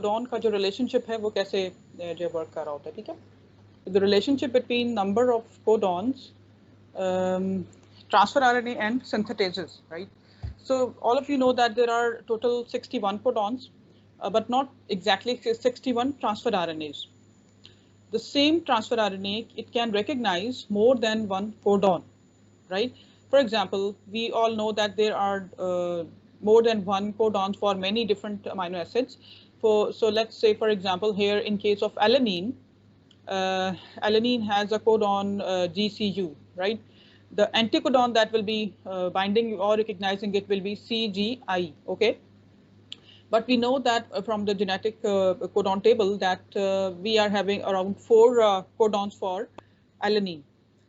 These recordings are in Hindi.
कोडॉन का जो रिलेशनशिप है वो कैसे जो वर्क कर रहा होता है, ठीक है. The relationship between number of codons, transfer RNA and synthetases, right? So all of you know that there are total 61 codons, but not exactly 61 transfer RNAs. The same transfer RNA, it can recognize more than one codon, right? For example, we all know that there are more than one codons for many different amino acids. So let's say, for example, here in case of alanine, alanine has a codon GCU, right? The anticodon that will be binding or recognizing it will be CGI, okay? But we know that from the genetic codon table that we are having around 4 codons for alanine.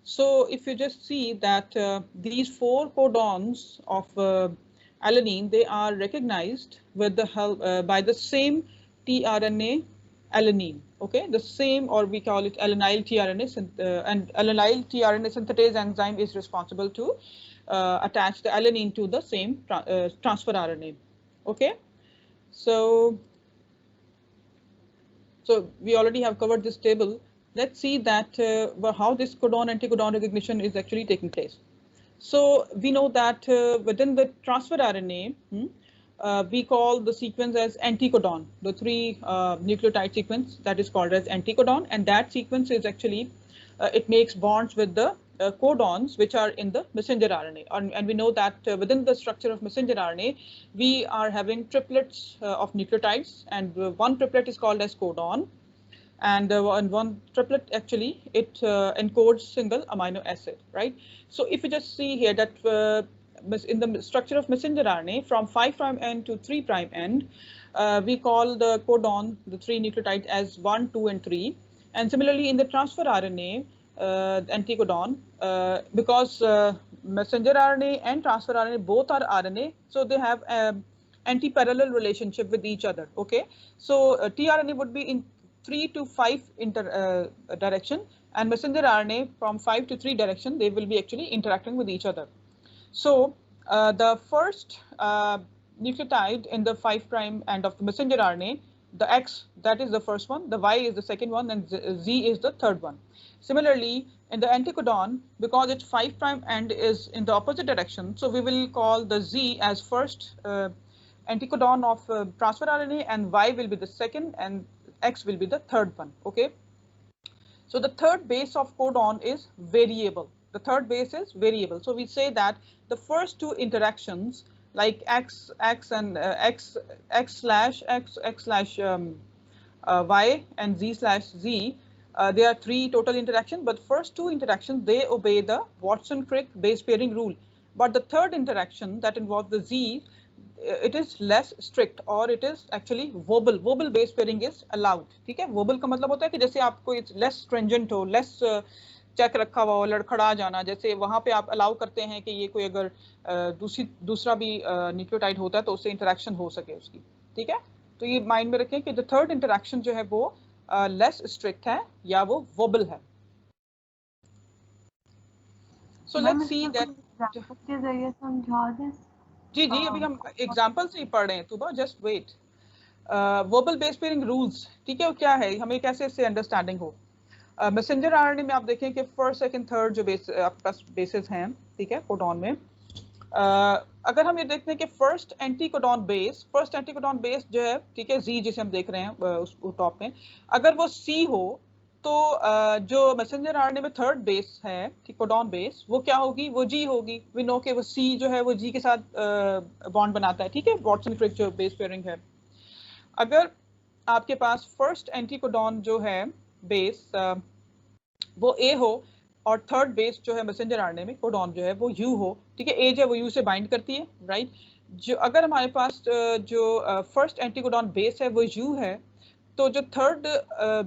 So if you just see that these 4 codons of alanine, they are recognized with the help by the same tRNA alanine, okay, the same, or we call it alanyl tRNA, and alanyl tRNA synthetase enzyme is responsible to attach the alanine to the same transfer RNA, okay. So we already have covered this table. Let's see that how this codon anticodon recognition is actually taking place. So we know that within the transfer RNA, we call the sequence as anticodon, the 3 nucleotide sequence that is called as anticodon, and that sequence is actually, it makes bonds with the codons which are in the messenger RNA. And we know that within the structure of messenger RNA, we are having triplets of nucleotides, and one triplet is called as codon, and one triplet actually it encodes single amino acid, right? So if you just see here that in the structure of messenger RNA from 5' end to 3' end, we call the codon, the 3 nucleotides, as 1, 2, and 3. And similarly in the transfer RNA, anticodon, because messenger RNA and transfer RNA both are RNA, so they have anti-parallel relationship with each other, okay? So tRNA would be in 3 to 5 direction, and messenger RNA from 5 to 3 direction, they will be actually interacting with each other. So the first nucleotide in the 5' end of the messenger RNA, the X, that is the first one, the Y is the second one, and Z is the third one. Similarly, in the anticodon, because its 5' end is in the opposite direction, so we will call the Z as first anticodon of transfer RNA, and Y will be the second, and X will be the third one, okay? So the third base of codon is variable. The third base is variable. So we say that the first 2 interactions, like X and X slash Y and Z slash Z, there are 3 total interactions, but first 2 interactions, they obey the Watson-Crick base pairing rule. But the third interaction that involves the Z, it is less strict, or it is actually wobble base pairing is allowed, ठीक है. वोबल का मतलब होता है कि जैसे आपको less stringent हो, less चेक रखा हुआ हो, लड़खड़ा जाना, जैसे वहां पे आप अलाउ करते हैं कि ये कोई अगर दूसरा भी न्यूक्लियोटाइड होता है तो उससे इंटरेक्शन हो सके उसकी, ठीक है. तो ये माइंड में रखें कि द थर्ड इंटरेक्शन जो है वो लेस स्ट्रिक्ट है या वो वोबल है. सो लेट्स सी दैट के जरिए समझा दें. जी अभी हम एग्जांपल से ही पढ़ रहे हैं, तो just wait. Wobble base pairing rules, ठीक है, वो क्या है, हमें कैसे इससे अंडरस्टैंडिंग हो. मैसेंजर आरएनए में आप देखें कि फर्स्ट सेकंड थर्ड जो बेस आपके पास बेसेस हैं, ठीक है, कोडॉन में. अगर हम ये देखते हैं कि फर्स्ट एंटीकोडॉन बेस जो है, ठीक है, जी जिसे हम देख रहे हैं उस टॉप में, अगर वो सी हो तो जो मैसेंजर आरएनए में थर्ड बेस है, ठीक, कोडॉन बेस, वो क्या होगी, वो जी होगी. वी नो कि वो सी जो है वो जी के साथ बॉन्ड बनाता है, ठीक है, वॉटसन-क्रिक जो बेस पेयरिंग है. अगर आपके पास फर्स्ट एंटीकोडॉन जो है बेस वो ए हो और थर्ड बेस जो है मैसेंजर आरएनए में कोडॉन जो है वो यू हो, ठीक है, ए जो है वो यू से बाइंड करती है, राइट. जो अगर हमारे पास जो फर्स्ट एंटीकोडॉन बेस है वो यू है, तो जो थर्ड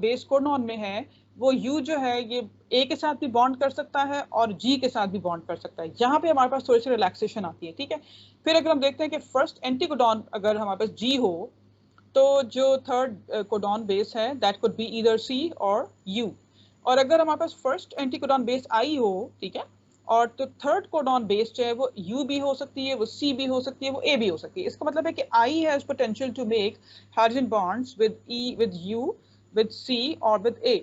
बेस कोडॉन में है वो यू जो है ये ए के साथ भी बॉन्ड कर सकता है और जी के साथ भी बॉन्ड कर सकता है. यहाँ पे हमारे पास थोड़ी सी रिलैक्सेशन आती है, ठीक है. फिर अगर हम देखते हैं कि फर्स्ट एंटीकोडॉन अगर हमारे पास जी हो तो जो थर्ड कोडॉन बेस है दैट कुड बी ईदर सी और यू. और अगर हमारे पास फर्स्ट एंटीकोडॉन बेस आई हो, ठीक है, और तो थर्ड कोडॉन बेस जो है वो U भी हो सकती है, वो C भी हो सकती है, वो A भी हो सकती है। इसका मतलब है कि I has potential to make hydrogen bonds with E, with U, with C और विद A।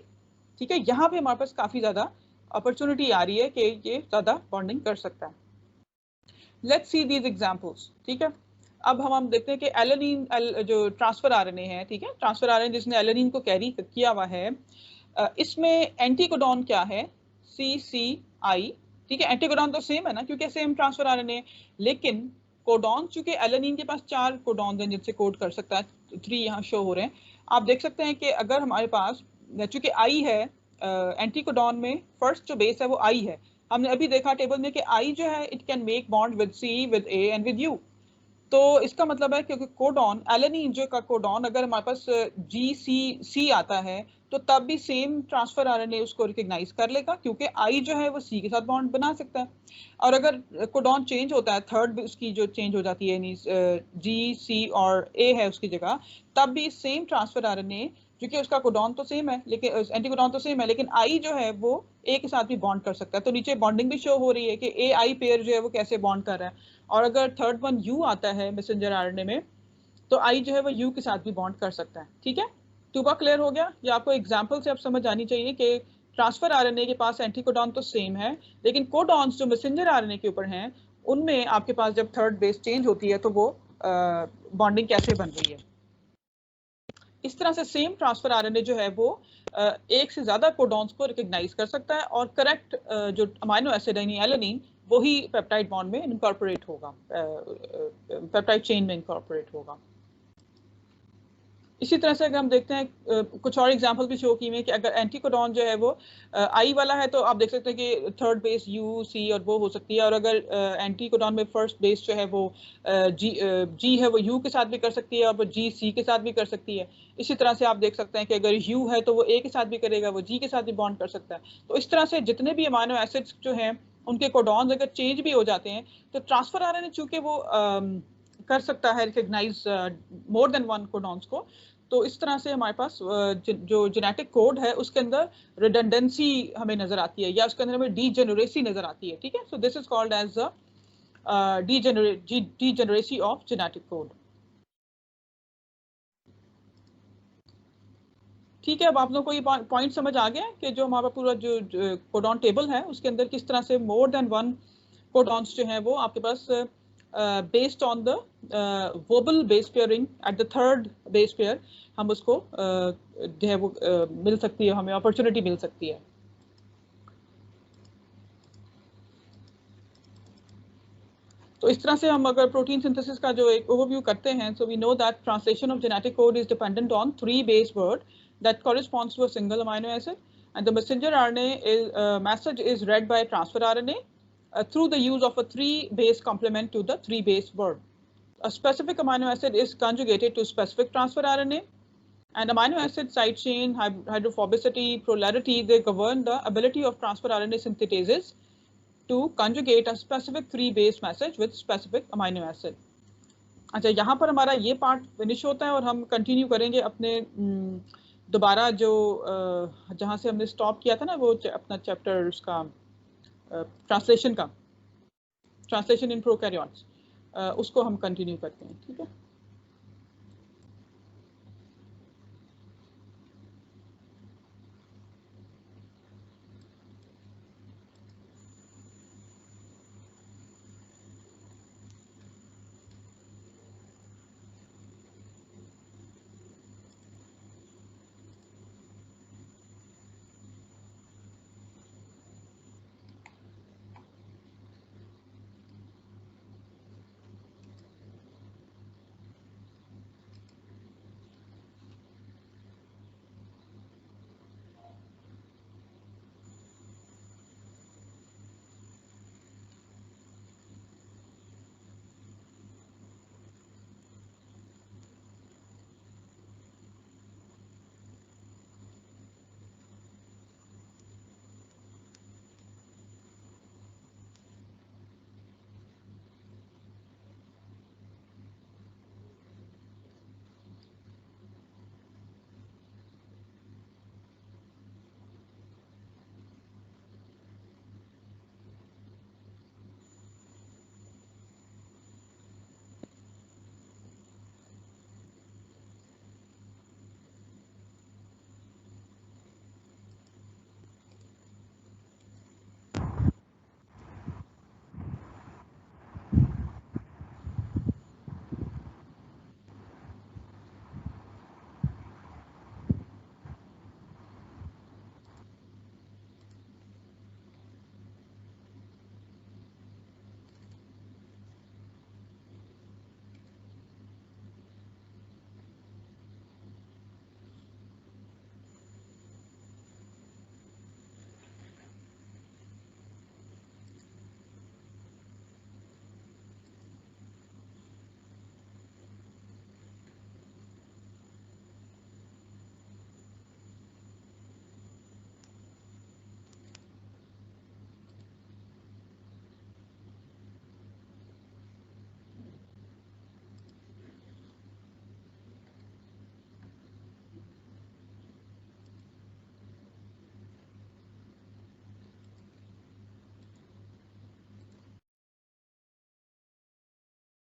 ठीक है, यहाँ पे हमारे पास काफी ज्यादा अपॉर्चुनिटी आ रही है कि ये ज्यादा बॉन्डिंग कर सकता है। Let's see these examples. ठीक है, अब हम देखते हैं कि एलेनिन जो ट्रांसफर आरएनए है, ठीक है, ट्रांसफर आरएनए जिसने एलेनिन को कैरी किया हुआ है, इसमें एंटीकोडॉन क्या है, CCI। ठीक है, एंटीकोडॉन तो सेम है ना, क्योंकि सेम ट्रांसफर आरएनए, लेकिन कोडॉन, चूंकि एलेनिन के पास 4 कोडॉन हैं जिनसे कोड कर सकता है, 3 यहाँ शो हो रहे हैं। आप देख सकते हैं कि अगर हमारे पास चूंकि आई है, एंटीकोडॉन में फर्स्ट जो बेस है वो आई है। हमने अभी देखा टेबल में कि आई जो है it can make bond with C, with A and with U. तो इसका मतलब है क्योंकि कोडॉन, एलेनिन जो का कोडॉन अगर हमारे पास GCC आता है, तो तब भी सेम ट्रांसफर आरएनए उसको रिकॉग्नाइज कर लेगा, क्योंकि आई जो है वो सी के साथ बॉन्ड बना सकता है। और अगर कोडॉन चेंज होता है, थर्ड उसकी जो चेंज हो जाती है, GC और A है उसकी जगह, तब भी सेम ट्रांसफर आरएनए, क्योंकि उसका कोडॉन तो सेम है, लेकिन एंटीकोडॉन तो सेम है, लेकिन आई जो है वो ए के साथ भी बॉन्ड कर सकता है। तो नीचे बॉन्डिंग भी शो हो रही है कि ए आई पेयर जो है वो कैसे बॉन्ड कर रहा है। और अगर थर्ड वन यू आता है मैसेंजर आरएनए में, तो आई जो है वो यू के साथ भी बॉन्ड कर सकता है। ठीक है, टूबा क्लियर हो गया? या आपको एग्जांपल से अब समझ आनी चाहिए कि ट्रांसफर आरएनए के पास एंटीकोडॉन तो सेम है, लेकिन कोडॉन्स जो मैसेंजर आरएनए के ऊपर हैं, उनमें आपके पास जब थर्ड बेस चेंज होती है तो वो बॉन्डिंग कैसे बन रही है। इस तरह से सेम ट्रांसफर आरएनए जो है वो एक से ज्यादा कोडॉन्स को रिकॉग्नाइज कर सकता है, और करेक्ट जो अमाइनो एसिड यानी एलेनिन, वही पेप्टाइड बॉन्ड में इनकॉर्पोरेट होगा, पेप्टाइड चेन में इनकॉर्पोरेट होगा। इसी तरह से अगर हम देखते हैं कुछ और एग्जांपल भी शो की में कि अगर एंटीकोडॉन जो है वो आई वाला है, तो आप देख सकते हैं कि थर्ड बेस यू, सी और वो हो सकती है। और अगर एंटीकोडॉन में फर्स्ट बेस जो है वो जी है, वो यू के साथ भी कर सकती है, और वो जी सी के साथ भी कर सकती है। इसी तरह से आप देख सकते हैं कि अगर यू है तो वो ए के साथ भी करेगा, वो जी के साथ भी बॉन्ड कर सकता है। तो इस तरह से जितने भी अमाइनो एसिड्स जो हैं उनके कोडॉन्स अगर चेंज भी हो जाते हैं, तो ट्रांसफर आरएनए चूंकि वो कर सकता है recognise more than one codons को, तो इस तरह से हमारे पास जो जेनेटिक कोड है उसके अंदर रिडंडेंसी हमें नजर आती है, या उसके अंदर हमें डीजेनरेसी नजर आती है। ठीक है, so this is called as degeneracy of genetic code. ठीक है, अब आप लोगों को ये पॉइंट समझ आ गया कि जो हमारा पूरा जो कोडॉन टेबल है उसके अंदर किस तरह से मोर देन वन कोडॉन्स जो हैं वो आपके पास based on the wobble base pairing at the third base pair, हम उसको जो है वो मिल सकती है, हमें अपॉर्चुनिटी मिल सकती है। तो इस तरह से हम अगर प्रोटीन सिंथेसिस का जो एक ओवरव्यू करते हैं, so we know that translation of genetic code is dependent on 3 base word that corresponds to a single amino acid, and the messenger RNA is message is read by transfer RNA through the use of a 3 base complement to the 3 base word. A specific amino acid is conjugated to specific transfer RNA, and amino acid side chain hydrophobicity, polarity, they govern the ability of transfer RNA synthetases to conjugate a specific 3 base message with specific amino acid. अच्छा, यहाँ पर हमारा ये पार्ट फिनिश होता है और हम कंटिन्यू करेंगे अपने दोबारा जो जहाँ से हमने स्टॉप किया था ना, वो अपना चैप्टर उसका ट्रांसलेशन का, ट्रांसलेशन इन प्रोकैरियोट्स, उसको हम कंटिन्यू करते हैं। ठीक है,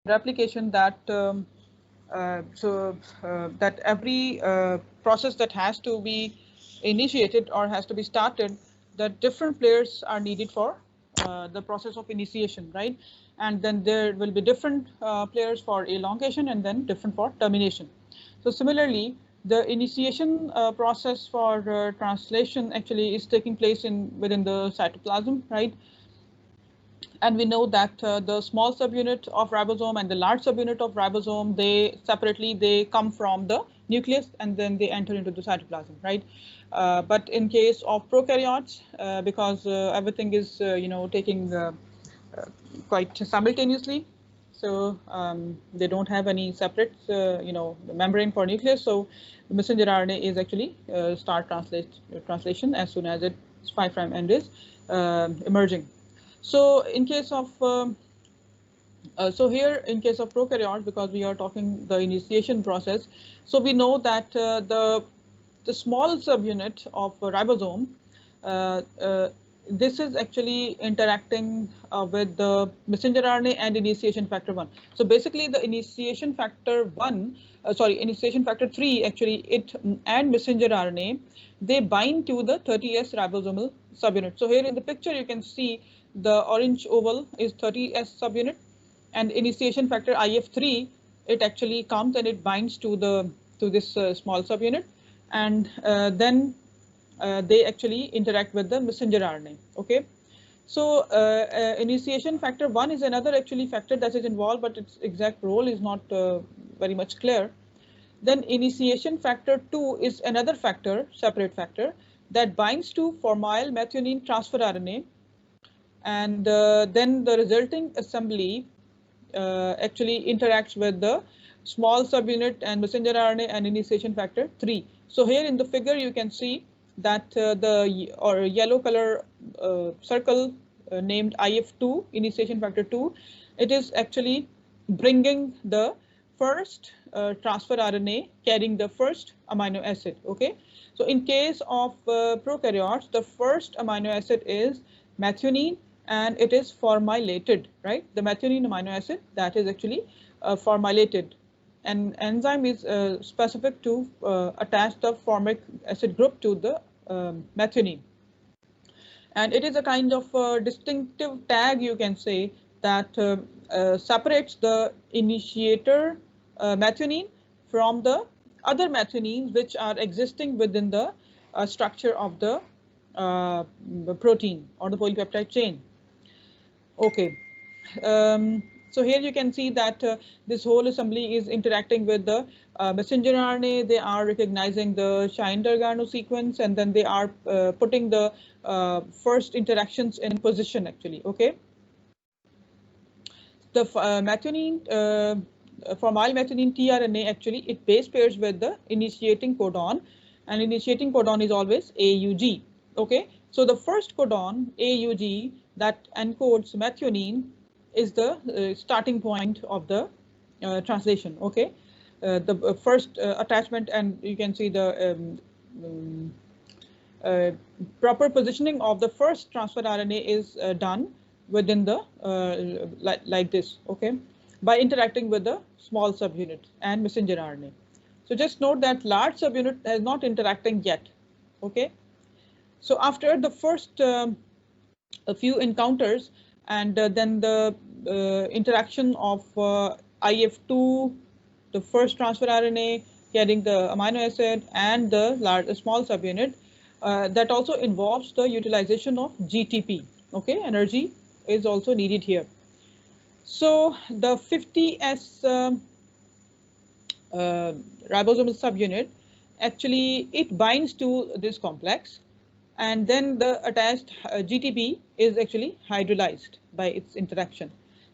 replication that that every process that has to be initiated or has to be started, that different players are needed for the process of initiation, right? And then there will be different players for elongation and then different for termination. So similarly, the initiation process for translation actually is taking place within the cytoplasm, right? And we know that the small subunit of ribosome and the large subunit of ribosome, they come from the nucleus and then they enter into the cytoplasm, right? But in case of prokaryotes, because everything is taking quite simultaneously, so they don't have any separate membrane for nucleus. So the messenger RNA is actually start translation as soon as its 5' end is emerging. So in case of so here in case of prokaryotes, because we are talking the initiation process, so we know that the small subunit of ribosome, this is actually interacting with the messenger RNA and initiation factor 1. So basically the initiation factor 3 actually and messenger RNA, they bind to the 30S ribosomal subunit. So here in the picture you can see the orange oval is 30S subunit, and initiation factor IF3, it actually comes and it binds to this small subunit, and then they actually interact with the messenger RNA. Okay, so initiation factor 1 is another actually factor that is involved, but its exact role is not very much clear. Then initiation factor 2 is another factor, separate factor, that binds to formyl methionine transfer RNA, and then the resulting assembly actually interacts with the small subunit and messenger RNA and initiation factor 3. So here in the figure you can see that the yellow color circle named IF2, initiation factor 2, it is actually bringing the first transfer RNA carrying the first amino acid. Okay, so in case of prokaryotes, the first amino acid is methionine, and it is formylated, right? The methionine amino acid that is actually formylated. An enzyme is specific to attach the formic acid group to the methionine. And it is a kind of distinctive tag, you can say, that separates the initiator methionine from the other methionines which are existing within the structure of the protein or the polypeptide chain. Okay, so here you can see that this whole assembly is interacting with the messenger RNA. They are recognizing the Shine-Dargano sequence, and then they are putting the first interactions in position actually. Okay, the methionine, formyl methionine tRNA actually it base pairs with the initiating codon, and initiating codon is always AUG. Okay, so the first codon AUG that encodes methionine is the starting point of the translation. Okay, the first attachment, and you can see the proper positioning of the first transfer RNA is done within the like this. Okay, by interacting with the small subunit and messenger RNA. So just note that large subunit is not interacting yet. Okay, so after the first a few encounters, and then the interaction of IF2, the first transfer RNA carrying the amino acid, and the small subunit, that also involves the utilization of GTP. Okay, energy is also needed here. So the 50S ribosomal subunit, actually it binds to this complex, and then the attached GTP is actually hydrolyzed by its interaction.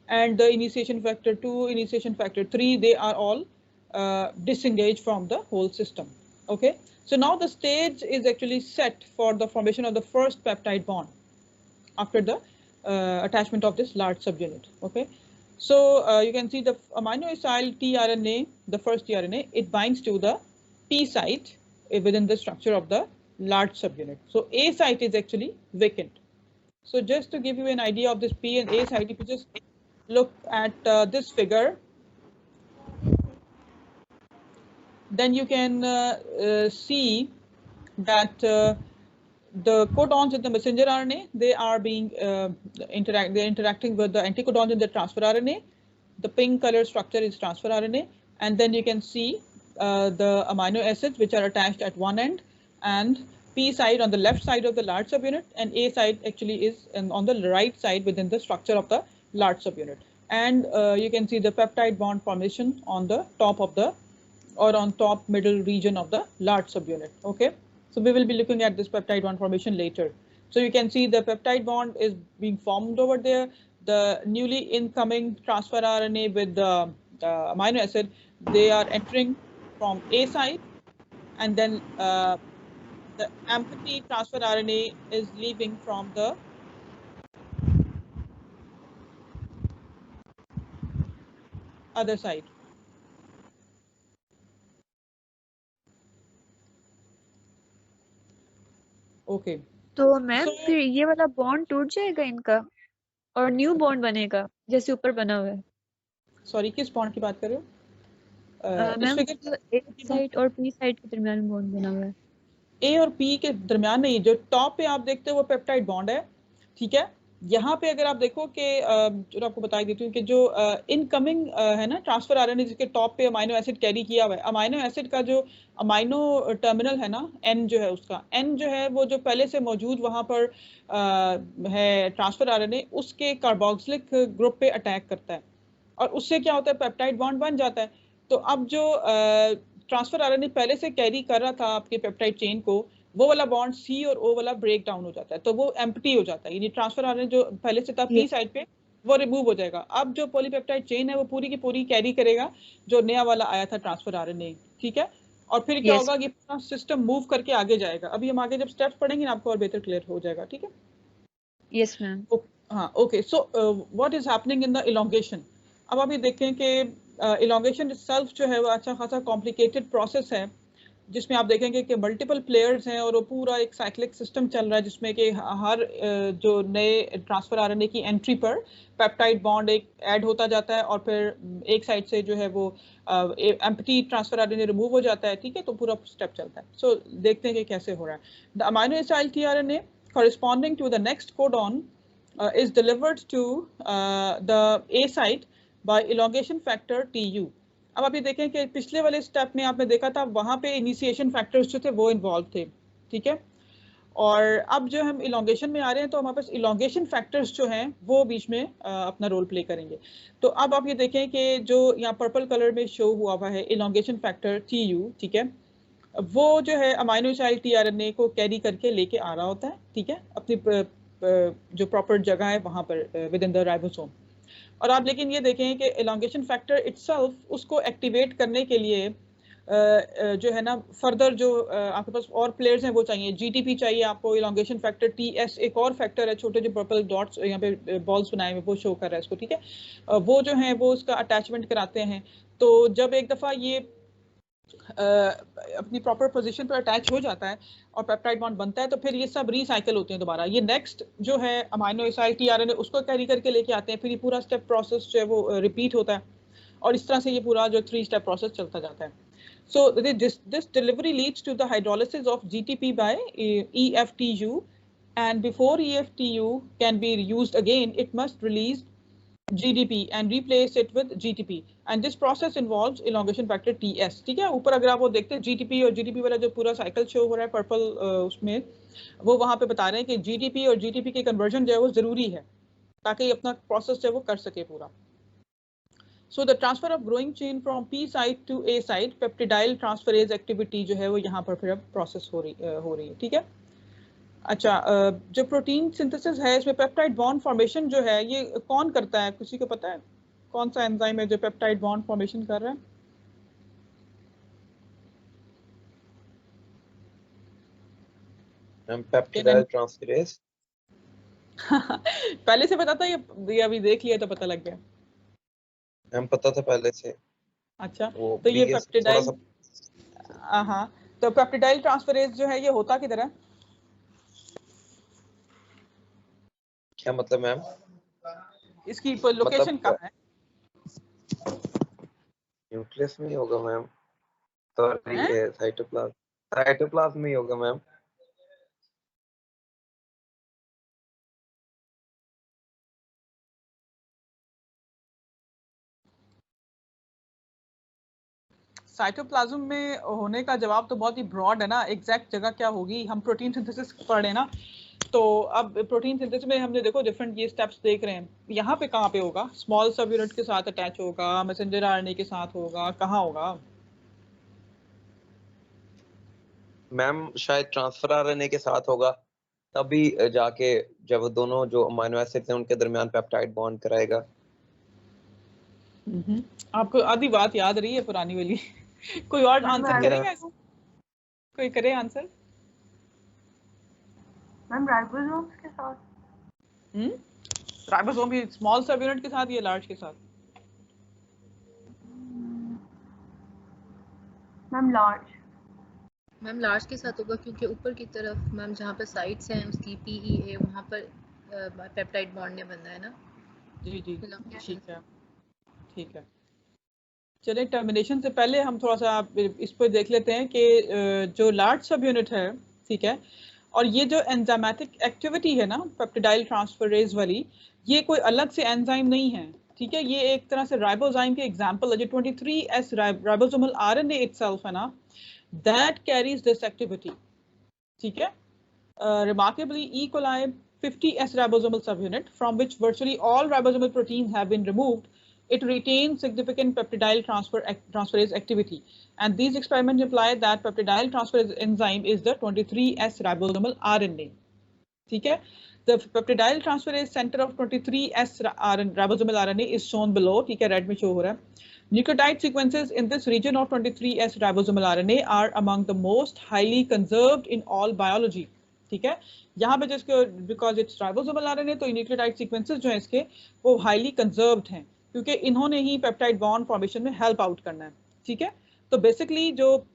And the initiation factor 2, initiation factor 3, they are all disengaged from the whole system. Okay, so now the stage is actually set for the formation of the first peptide bond after the attachment of this large subunit. Okay, so you can see the amino acyl tRNA, the first tRNA, it binds to the P site within the structure of the large subunit. So A site is actually vacant. So just to give you an idea of this P and A site, if you just look at this figure, then you can see that the codons in the messenger RNA, they are being they're interacting with the anticodons in the transfer RNA. The pink color structure is transfer RNA, and then you can see the amino acids which are attached at one end, and P side on the left side of the large subunit, and A side actually is on the right side within the structure of the large subunit. And you can see the peptide bond formation on the top of the, or on top middle region of the large subunit. Okay, so we will be looking at this peptide bond formation later. So you can see the peptide bond is being formed over there. The newly incoming transfer RNA with the amino acid, they are entering from A side, and then the empty transfer RNA is leaving from the other side. Okay. तो मैम फिर ये वाला बॉन्ड टूट जाएगा इनका और न्यू बॉन्ड बनेगा जैसे ऊपर बना हुआ है? सॉरी, किस बॉन्ड की बात कर रहे हो? मैम ए साइड और पी साइड के दरमियान बॉन्ड बना हुआ है। ए और पी के दरमियान नहीं, जो टॉप पे आप देखते हो वो पेप्टाइड बॉन्ड है, ठीक है। यहाँ पे अगर आप देखो कि जो आपको बता देती हूँ कि जो इनकमिंग है ना ट्रांसफर आरएनए, जिसके टॉप पे अमाइनो एसिड कैरी किया हुआ है, अमाइनो एसिड का जो अमाइनो टर्मिनल है ना, एन जो है उसका, एन जो है वो जो पहले से मौजूद वहाँ पर है ट्रांसफर आरएनए, उसके कार्बोक्सिलिक ग्रुप पे अटैक करता है, और उससे क्या होता है, पेप्टाइड बॉन्ड बन जाता है। तो अब जो ट्रांसफर आरएनए पहले से कैरी कर रहा था आपके पेप्टाइड चेन को, वो वाला बॉन्ड सी और ओ वाला ब्रेक डाउन हो जाता है, तो वो एम्प्टी हो जाता है, यानी ट्रांसफर आरएनए जो पहले से था पी साइड पे वो रिमूव हो जाएगा। अब जो पॉलीपेप्टाइड चेन है वो पूरी की पूरी कैरी करेगा जो नया वाला आया था ट्रांसफर आरएनए, ठीक है। और फिर क्या होगा, ये पूरा सिस्टम मूव करके आगे जाएगा। अभी हम आगे जब स्टेप्स पढ़ेंगे ना आपको और बेहतर क्लियर हो जाएगा, ठीक है। Yes ma'am. हाँ, okay. So what is happening in the elongation. अब आप ये देखें कि इलोंगेशन इटसेल्फ जो है वो अच्छा खासा कॉम्प्लिकेटेड प्रोसेस है, जिसमें आप देखेंगे कि मल्टीपल प्लेयर्स हैं और वो पूरा एक साइक्लिक सिस्टम चल रहा है, जिसमें कि हर जो नए ट्रांसफर आरएनए की एंट्री पर पेप्टाइड बॉन्ड एक ऐड होता जाता है, और फिर एक साइड से जो है वो एम्प्टी ट्रांसफर आरएनए रिमूव हो जाता है, ठीक है। तो पूरा स्टेप चलता है। सो देखते हैं कि कैसे हो रहा है। The amino acid tRNA corresponding to the next codon is delivered to the A site by elongation factor TU. अब आप ये देखें कि पिछले वाले स्टेप में आपने देखा था वहां पे इनिशिएशन फैक्टर्स जो थे वो इन्वॉल्व थे, ठीक है। और अब जो हम इलोंगेशन में आ रहे हैं तो हमारे पास इलोंगेशन फैक्टर्स जो हैं वो बीच में अपना रोल प्ले करेंगे। तो अब आप ये देखें कि जो यहाँ पर्पल कलर में शो हुआ है इलोंगेशन फैक्टर TU, ठीक है, वो जो है अमाइनो एसिड टीआरएनए को कैरी करके लेके आ रहा होता है, ठीक है, अपनी जो प्रॉपर जगह है वहां पर विद इन द राइबोसोम। और आप लेकिन ये देखें कि एलोंगेशन फैक्टर इटसेल्फ उसको एक्टिवेट करने के लिए जो है ना फर्दर जो आपके पास और प्लेयर्स हैं वो चाहिए। जीटीपी चाहिए आपको, एलोंगेशन फैक्टर टीएस एक और फैक्टर है, छोटे जो पर्पल डॉट्स यहाँ पे बॉल्स बनाए हुए वो शो कर रहा है इसको, ठीक है। वो जो है वो उसका अटैचमेंट कराते हैं। तो जब एक दफ़ा ये अपनी प्रॉपर पोजीशन पर अटैच हो जाता है और पेप्टाइड बॉन्ड बनता है, तो फिर ये सब रिसाइकल होते हैं दोबारा। ये नेक्स्ट जो है अमाइनो एसिड टीआरएनए उसको कैरी करके लेके आते हैं, फिर ये पूरा स्टेप प्रोसेस जो है वो रिपीट होता है, और इस तरह से ये पूरा जो 3 स्टेप प्रोसेस चलता जाता है। So this delivery leads to the hydrolysis of GTP by EFTU, and before EFTU can be used again, it must release GDP and replace it with GTP, and this process involves elongation factor TS, ठीक है। ऊपर अगर आप वो देखते हैं GTP और GTP वाला जो पूरा साइकिल शो हो रहा है पर्पल उसमें, वो वहाँ पे बता रहे हैं कि GTP और GTP की कन्वर्जन जो है वो जरूरी है ताकि अपना प्रोसेस जो है वो कर सके पूरा। So the transfer of growing chain from P site to A site, peptidyl transferase activity जो है वो यहाँ पर फिर अब प्रोसेस हो रही है, ठीक है। अच्छा, जो प्रोटीन सिंथेसिस है इसमें पेप्टाइड बॉन्ड फॉर्मेशन जो है ये कौन करता है, किसी को पता है कौन सा एंजाइम है जो पेप्टाइड बॉन्ड फॉर्मेशन कर रहा है? पेप्टाइल ट्रांसफरेज। पहले से पता था ये अभी देख लिया तो पता लग गया? हम पता था पहले से। अच्छा, तो ये पेप्टाइल, हाँ, तो पेप्टाइल ट्रांसफरेज जो है ये होता किधर है? क्या मतलब मैम? इसकी लोकेशन कहाँ है? न्यूक्लियस में ही होगा मैम। सॉरी, हैं? ये साइटोप्लाज्म में ही होगा मैम। साइटोप्लाज्म में होने का जवाब तो बहुत ही ब्रॉड है ना, एग्जैक्ट जगह क्या होगी, हम प्रोटीन सिंथेसिस पढ़े ना, तो अब प्रोटीन सिंथेसिस में हमने देखो डिफरेंट ये स्टेप्स देख रहे हैं, यहाँ पे कहाँ पे होगा, स्मॉल सब यूनिट के साथ अटैच होगा, मैसेंजर आरएनए के साथ होगा, कहाँ होगा? मैम शायद ट्रांसफर आरएनए के साथ होगा, तभी जाके जब दोनों जो अमीनो एसिड्स हैं उनके दरमियान पेप्टाइड बॉन्ड कराएगा। आपको आधी बात याद रही है पुरानी वाली? कोई और आंसर मैम करेगा इसको? कोई करे आंसर? मैम राइबोसोम्स के साथ। राइबोसोम भी स्मॉल सब यूनिट के साथ या लार्ज के साथ? Ma'am large. मैम लार्ज के साथ होगा, क्योंकि ऊपर की तरफ मैम जहाँ पर साइट्स हैं उसकी PEA वहाँ पर पेप्टाइड बॉन्ड ने बनना है ना। जी जी Elongation ठीक है, ठीक है। चलिए टर्मिनेशन से पहले हम थोड़ा सा इस पर देख लेते हैं कि जो लार्ज सब यूनिट है, ठीक है, और ये जो एंजाइमेटिक एक्टिविटी है ना पेप्टिडाइल ट्रांसफरेज वाली, ये कोई अलग से एंजाइम नहीं है, ठीक है, ये एक तरह से राइबोजाइम के एग्जांपल है। जो 23S राइबोसोमल आरएनए इटसेल्फ है ना, दैट कैरीज दिस एक्टिविटी, ठीक है। Remarkably, E. coli 50S ribosomal subunit, from which virtually all ribosomal proteins have been removed, it retains significant peptidyl transferase activity. And these experiments imply that peptidyl transferase enzyme is the 23S ribosomal RNA. ठीक है? The peptidyl transferase center of 23S ribosomal RNA is shown below. ठीक है, रेड में शो हो रहा है. Nucleotide sequences in this region of 23S ribosomal RNA are among the most highly conserved in all biology. ठीक है, यहाँ पे जिसके बिकॉज इट्स राइबोसोमल आरएनए, तो न्यूक्लियोटाइड सीक्वेंसेस जो हैं इसके वो हाईली कंजर्व्ड हैं, क्योंकि इन्होंने ही पेप्टाइड बॉन्ड फॉर्मेशन में हेल्प आउट करना है। ठीक है, तो बेसिकली जो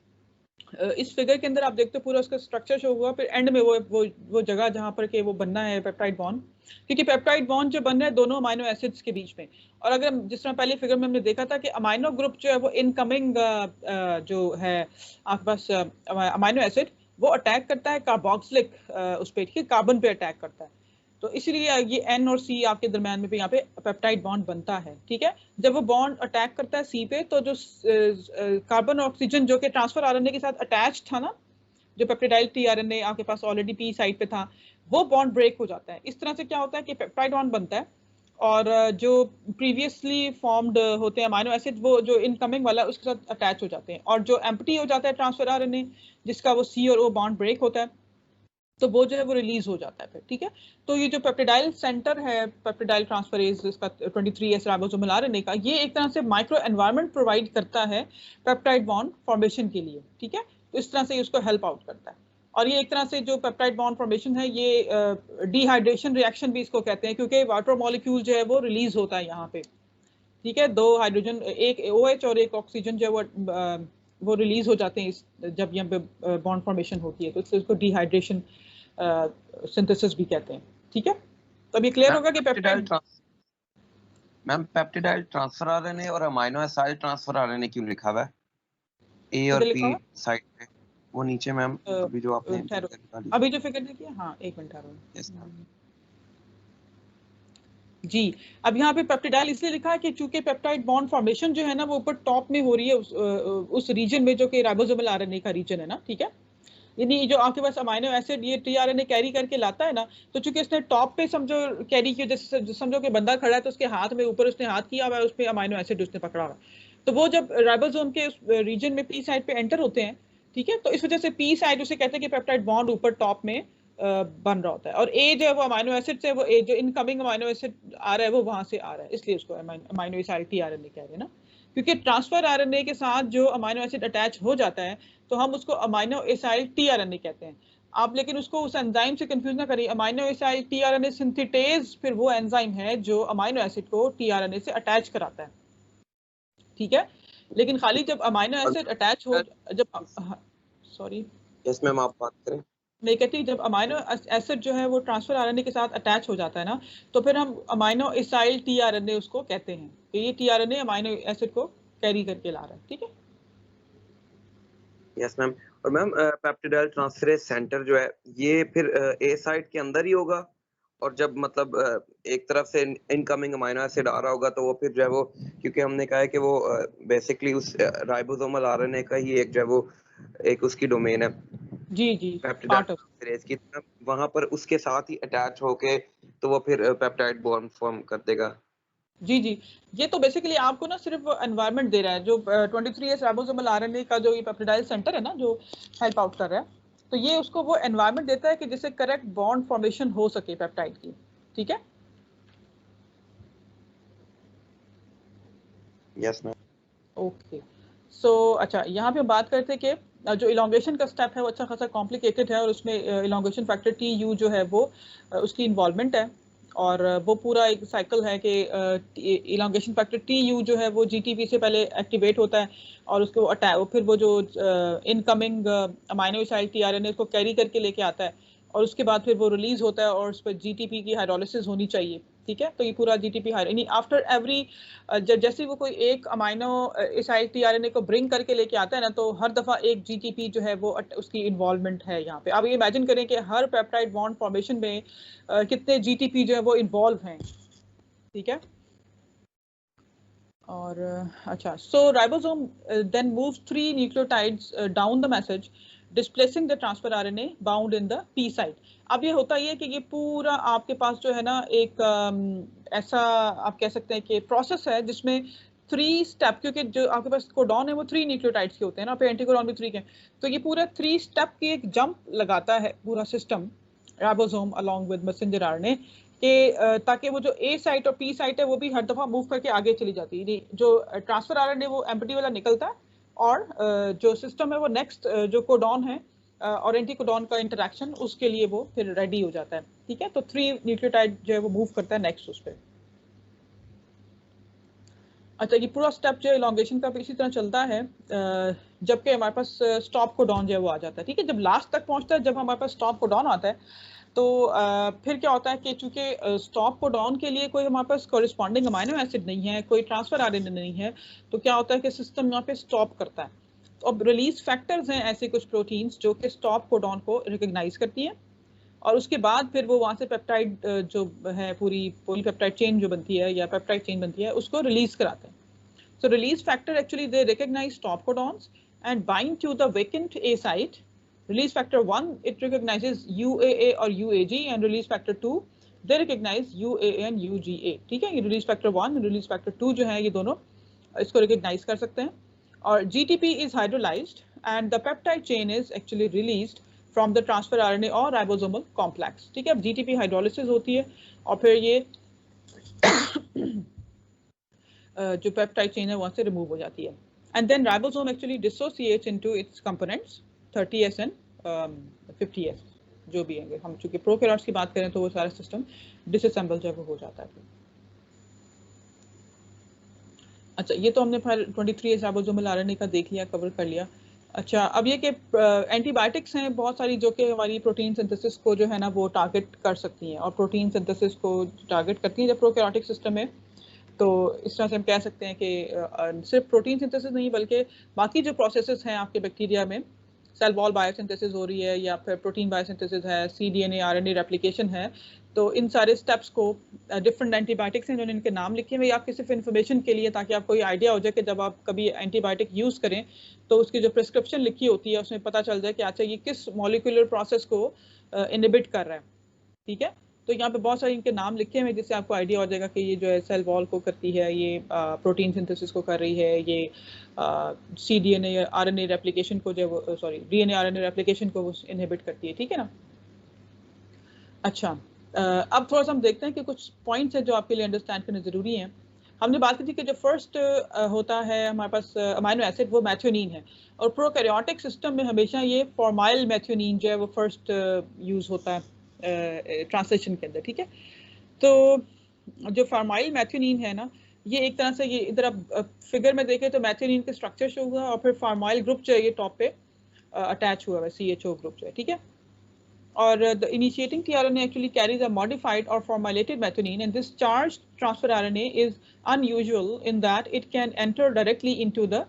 इस फिगर के अंदर आप देखते हो पूरा उसका स्ट्रक्चर शो हुआ, फिर एंड में वो जगह जहाँ पर के वो बनना है पेप्टाइड बॉन्ड, क्योंकि पेप्टाइड बॉन्ड जो बन रहा है दोनों अमाइनो एसिड्स के बीच में। और अगर जिस तरह पहले फिगर में हमने देखा था कि अमाइनो ग्रुप जो है वो इनकमिंग जो है आपके पास अमाइनो एसिड, वो अटैक करता है कार्बोक्सिलिक उस पे, ठीक है, कार्बन पे अटैक करता है, तो इसीलिए ये N और C आपके दरमियान में भी यहाँ पे पेप्टाइड बॉन्ड बनता है। ठीक है, जब वो बॉन्ड अटैक करता है C पे, तो जो कार्बन ऑक्सीजन जो कि ट्रांसफर आरएनए के साथ अटैच था ना, जो पेप्टिडाइल tRNA आपके पास ऑलरेडी P साइड पे था, वो बॉन्ड ब्रेक हो जाता है। इस तरह से क्या होता है कि पेप्टाइड बॉन्ड बनता है, और जो प्रीवियसली फॉर्म्ड होते हैं अमाइनो एसिड, वो जो इनकमिंग वाला उसके साथ अटैच हो जाते हैं, और जो एम्प्टी हो जाता है ट्रांसफर आरएनए जिसका वो C और O बॉन्ड ब्रेक होता है, तो वो जो है वो रिलीज हो जाता है फिर। ठीक है, तो ये जो पेप्टिडाइल सेंटर है पेप्टिडाइल ट्रांसफरेज इसका 23S राइबोसोमल आरएनए का, ये एक तरह से माइक्रो एनवायरनमेंट प्रोवाइड करता है पेप्टाइड बॉन्ड फॉर्मेशन के लिए। ठीक है, तो इस तरह से ये उसको हेल्प आउट करता है, और ये एक तरह से जो पेप्टाइड बॉन्ड फॉर्मेशन है ये डिहाइड्रेशन रिएक्शन भी इसको कहते हैं, क्योंकि वाटर मॉलिक्यूल जो है वो रिलीज होता है यहाँ पे। ठीक है, दो हाइड्रोजन, एक OH और एक ऑक्सीजन जो है वो रिलीज हो जाते हैं जब यहाँ पे बॉन्ड फॉर्मेशन होती है, तो इसको डिहाइड्रेशन सिंथेसिस भी कहते हैं। ठीक है, तो अब ये क्लियर होगा कि peptide ma'am peptidyl transfer RNA और अमीनो एसिड ट्रांसफर आरएनए क्यों लिखा हुआ है ए और पी साइड पे? वो नीचे मैम अभी जो आपने अभी जो फिगर देखी है, हाँ एक मिनट ठहरो जी। अब यहाँ पे पेप्टिडाइल इसलिए लिखा है कि चूंकि पेप्टाइड बॉन्ड फॉर्मेशन जो है ना वो ऊपर टॉप में हो रही है उस रीजन में जो कि राइबोसोमल आरएनए का रीजन है ना। ठीक है, यानी जो आपके पास अमाइनो एसिड ये tRNA कैरी करके लाता है ना, तो चूंकि इसने टॉप पे समझो कैरी किया, जैसे समझो कि बंदा खड़ा है तो उसके हाथ में ऊपर उसने हाथ किया हुआ है, उस पे अमाइनो एसिड उसने पकड़ा हुआ है, तो वो जब राइबोसोम के रीजन में P साइड पे एंटर होते हैं, ठीक है, तो इस वजह से P साइड उसे कहते हैं कि पेप्टाइड बॉन्ड ऊपर टॉप में बन रहा होता है, और A जो है वो अमाइनो एसिड से, वो A जो इनकमिंग अमाइनो एसिड आ रहा है वो वहां से आ रहा है, इसलिए उसको अमाइनो एसिड tRNA कह रहे हैं ना, क्योंकि ट्रांसफर आरएनए के साथ जो अमाइनो एसिड अटैच हो जाता है तो हम उसको अमाइनो एसिड tRNA कहते हैं। आप लेकिन उसको उस एंजाइम से कंफ्यूज ना करिए, अमाइनो एसिड tRNA सिंथेटेज फिर वो एंजाइम है जो अमाइनो एसिड को tRNA से अटैच कराता है। ठीक है, लेकिन खाली जब अमाइनो एसिड अटैच हो, जब सॉरी यस मैम आप बात करें, मैं कहती जब अमाइनो एसिड जो है वो ट्रांसफर आरएनए के साथ अटैच हो जाता है ना, तो फिर हम अमाइनो एसिड tRNA उसको कहते हैं कि ये tRNA अमाइनो एसिड को कैरी करके ला रहा है। ठीक है, यस मैम। और मैम पेप्टिडाइल ट्रांसफरेज सेंटर जो है ये फिर ए साइट के अंदर ही होगा, और जब मतलब एक तरफ से इनकमिंग अमाइनो एसिड आ रहा होगा तो वो फिर जो है वो, क्योंकि हमने कहा है कि वो बेसिकली उस राइबोसोमल आरएनए का ही एक जो है वो एक उसकी डोमेन है जी जी, पेप्टिडाइल पार्ट ऑफ। ट्रांसफरेज की, वहां पर उसके साथ ही अटैच होके तो वो फिर पेप्टाइड बॉन्ड फॉर्म कर देगा। जी जी, ये तो बेसिकली आपको ना सिर्फ एनवायरनमेंट दे रहा है, जो 23S राइबोसोमल आरएनए का जो ये पेप्टिडाइल सेंटर है ना जो हेल्प आउट कर रहा है, तो ये उसको वो एनवायरनमेंट देता है कि जिससे करेक्ट बॉन्ड फॉर्मेशन हो सके पेप्टाइड की। ठीक है, यस मैम। ओके। सो अच्छा, यहाँ पे हम बात करते हैं कि जो इलोंगेशन का स्टेप है वो अच्छा खासा कॉम्प्लिकेटेड है, और उसमें इलोंगेशन फैक्टर TU जो है वो उसकी इन्वॉल्वमेंट है, और वो पूरा एक साइकिल है कि इलोंगेशन फैक्टर TU जो है वो GTP से पहले एक्टिवेट होता है, और उसको फिर वो जो इनकमिंग अमाइनो एसिड tRNA को कैरी करके लेके आता है, और उसके बाद फिर वो रिलीज होता है और उस पर GTP की हाइड्रोलिसिस होनी चाहिए। ठीक है, तो ये पूरा GTP यानी आफ्टर एवरी जैसे वो कोई एक अमाइनो एसिड tRNA को ब्रिंग करके लेके आता है ना, तो हर दफा एक GTP जो है वो उसकी इन्वॉल्वमेंट है यहाँ पे। अब ये इमेजिन करें कि हर पेप्टाइड बॉन्ड फॉर्मेशन में कितने GTP जो है वो इन्वॉल्व हैं। ठीक है, और अच्छा, so ribosome then moves 3 nucleotides down the message displacing the transfer RNA bound in the P site. अब ये होता है कि ये पूरा आपके पास जो है ना एक ऐसा आप कह सकते हैं कि प्रोसेस है जिसमें 3 स्टेप, क्योंकि जो आपके पास कोडॉन है वो 3 न्यूक्लियोटाइड्स के होते हैं ना, पे एंटीकोडॉन भी 3 के, तो ये पूरा 3 स्टेप की एक जंप लगाता है पूरा system ribosome along with messenger RNA के, ताकि वो जो A साइट और P साइट है वो भी हर दफा मूव करके आगे चली जाती है। जो ट्रांसफर RNA वो एम्प्टी वाला निकलता है, और जो सिस्टम है वो नेक्स्ट जो कोडॉन है और एंटीकोडॉन का इंटरेक्शन उसके लिए वो फिर रेडी हो जाता है। ठीक है, तो 3 न्यूक्लियोटाइड जो है वो मूव करता है नेक्स्ट उस पर। अच्छा, ये पूरा स्टेप जो इलॉन्गेशन का इसी तरह चलता है, जबकि हमारे पास स्टॉप कोडॉन जो है वो आ जाता है। ठीक है, जब लास्ट तक पहुंचता है, जब हमारे पास स्टॉप कोडॉन आता है, तो फिर क्या होता है कि चूंकि स्टॉप कोडॉन के लिए कोई हमारे पास कॉरिस्पॉन्डिंग अमाइनो एसिड नहीं है, कोई ट्रांसफर RNA नहीं है, तो क्या होता है कि सिस्टम यहाँ पे स्टॉप करता है। तो अब रिलीज फैक्टर्स हैं ऐसे कुछ प्रोटीन्स जो कि स्टॉप कोडॉन को रिकॉग्नाइज करती हैं, और उसके बाद फिर वो वहाँ से पेप्टाइड जो है पूरी पॉलीपेप्टाइड चेन जो बनती है या पेप्टाइड चेन बनती है उसको रिलीज कराते हैं। So release factor actually they recognize stop codons and bind to the vacant A site. Release factor 1 it recognizes UAA or UAG, and release factor 2 they recognize UAA and UGA. ठीक है, ये release factor 1 और release factor 2 जो है ये दोनों इसको recognize कर सकते हैं, और GTP is hydrolyzed and the peptide chain is actually released from the transfer RNA or ribosomal complex. ठीक है, अब GTP hydrolysis होती है और फिर ये जो पेप्टाइड चेन है वहाँ से रिमूव हो जाती है, and then ribosome actually dissociates into its components 30S and 50S जो भी है। हम चूंकि प्रोकैरियोट्स की बात करें तो वो सारा सिस्टम डिसअसेंबल जब हो जाता है। अच्छा, ये तो हमने फिर 23S राइबोसोमल RNA का देख लिया, कवर कर लिया। अच्छा, अब ये कि एंटीबायोटिक्स हैं बहुत सारी जो कि हमारी प्रोटीन सिंथेसिस को जो है ना वो टारगेट कर सकती हैं, और प्रोटीन सिंथेसिस को टारगेट करती हैं जब प्रोकैरियोटिक सिस्टम में, तो इस तरह से हम कह सकते हैं कि सिर्फ प्रोटीन सिंथेसिस नहीं बल्कि बाकी जो प्रोसेसेस हैं आपके बैक्टीरिया में, सेल वॉल बायोसिंथेसिस हो रही है या फिर प्रोटीन बायोसिंथेसिस है, cDNA RNA रेप्लिकेशन है, तो इन सारे स्टेप्स को डिफरेंट एंटीबायोटिक्स हैं जिन्होंने इनके नाम लिखे हुए आपके सिर्फ इन्फॉर्मेशन के लिए, ताकि आपको ये आइडिया हो जाए कि जब आप कभी एंटीबायोटिक यूज़ करें तो उसकी जो प्रिस्क्रिप्शन लिखी होती है उसमें पता चल जाए कि अच्छा ये किस मॉलिक्यूलर प्रोसेस को इनहिबिट कर रहा है। ठीक है, तो यहाँ पे बहुत सारे इनके नाम लिखे हुए जिससे आपको आइडिया हो जाएगा कि ये जो है सेल वॉल को करती है, ये प्रोटीन सिंथेसिस को कर रही है, ये cDNA RNA रेप्लिकेशन को जो DNA RNA रेप्लिकेशन को वो इनहिबिट करती है। ठीक है ना। अच्छा, अब थोड़ा सा हम देखते हैं कि कुछ पॉइंट्स हैं जो आपके लिए अंडरस्टैंड करने ज़रूरी हैं। हमने बात की थी कि जो फर्स्ट होता है हमारे पास अमाइनो एसिड वो मैथ्योनीन है, और प्रोकैरियोटिक सिस्टम में हमेशा ये फॉर्माइल मैथ्योनीन जो है वो फर्स्ट यूज़ होता है ट्रांसलेशन के अंदर। ठीक है, तो जो फॉर्माइल मैथ्योनीन है ना, ये एक तरह से ये इधर आप फिगर में देखें तो मैथ्योनीन के स्ट्रक्चर शो हुआ और फिर फॉर्माइल ग्रुप जो है ये टॉप पे अटैच हुआ है, CHO ग्रुप जो है। ठीक है, और the initiating tRNA actually carries a modified or formilated methionine, and this charged transfer RNA is unusual in that it can enter directly into the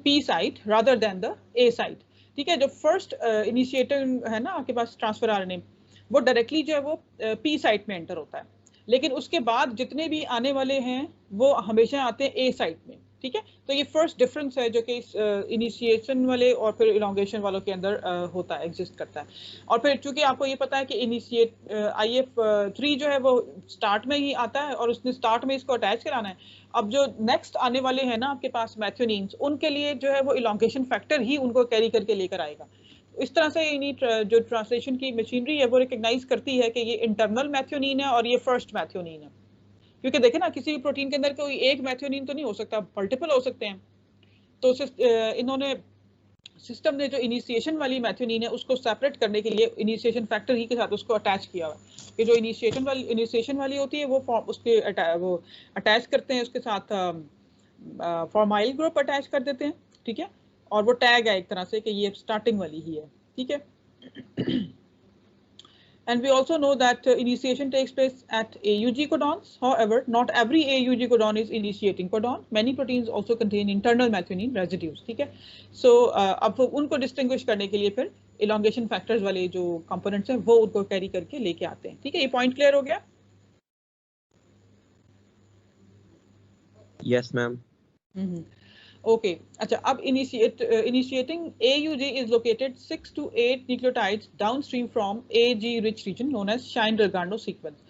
P site rather than the A site. ठीक है। जो फर्स्ट इनिशिएटर है ना आपके पास ट्रांसफर आरएनए, वो डायरेक्टली जो है वो पी साइट में एंटर होता है, लेकिन उसके बाद जितने भी आने वाले हैं वो हमेशा आते हैं ए साइट में, ठीक है। तो ये फर्स्ट डिफरेंस है जो कि इनिशिएशन वाले और फिर इलोंगेशन वालों के अंदर होता है, एग्जिस्ट करता है। और फिर चूंकि आपको ये पता है कि इनिशिएट IF3 जो है वो स्टार्ट में ही आता है और उसने स्टार्ट में इसको अटैच कराना है। अब जो नेक्स्ट आने वाले हैं ना आपके पास मैथ्योनीन्स, उनके लिए जो है वो इलोंगेशन फैक्टर ही उनको कैरी करके लेकर आएगा। इस तरह से जो ट्रांसलेशन की मशीनरी है वो रिकग्नाइज करती है कि ये इंटरनल मैथ्योनीन है और ये फर्स्ट मैथ्योनीन है। क्योंकि देखें ना, किसी भी प्रोटीन के अंदर कोई एक मैथ्योनीन तो नहीं हो सकता, मल्टीपल हो सकते हैं। तो इन्होंने सिस्टम ने जो इनिशिएशन वाली मैथ्योनीन है उसको सेपरेट करने के लिए इनिशिएशन फैक्टर ही के साथ उसको अटैच किया हुआ है। कि जो इनिशिएशन वाली होती है वो उसके वो अटैच करते हैं, उसके साथ फॉर्माइल ग्रुप अटैच कर देते हैं, ठीक है। और वो टैग है एक तरह से कि ये स्टार्टिंग वाली ही है, ठीक है। And we also know that initiation takes place at AUG codons. However, not every AUG codon is initiating codon. Many proteins also contain internal methionine residues. ठीक है। So अब उनको distinguish करने के लिए फिर elongation factors वाले जो components हैं वो उनको carry करके लेके आते हैं, ठीक है। ये point clear हो गया? Yes, ma'am. Okay. अच्छा, अब initiating AUG is located 6 to 8 nucleotides downstream from AG-rich region known as Shine-Delgado sequence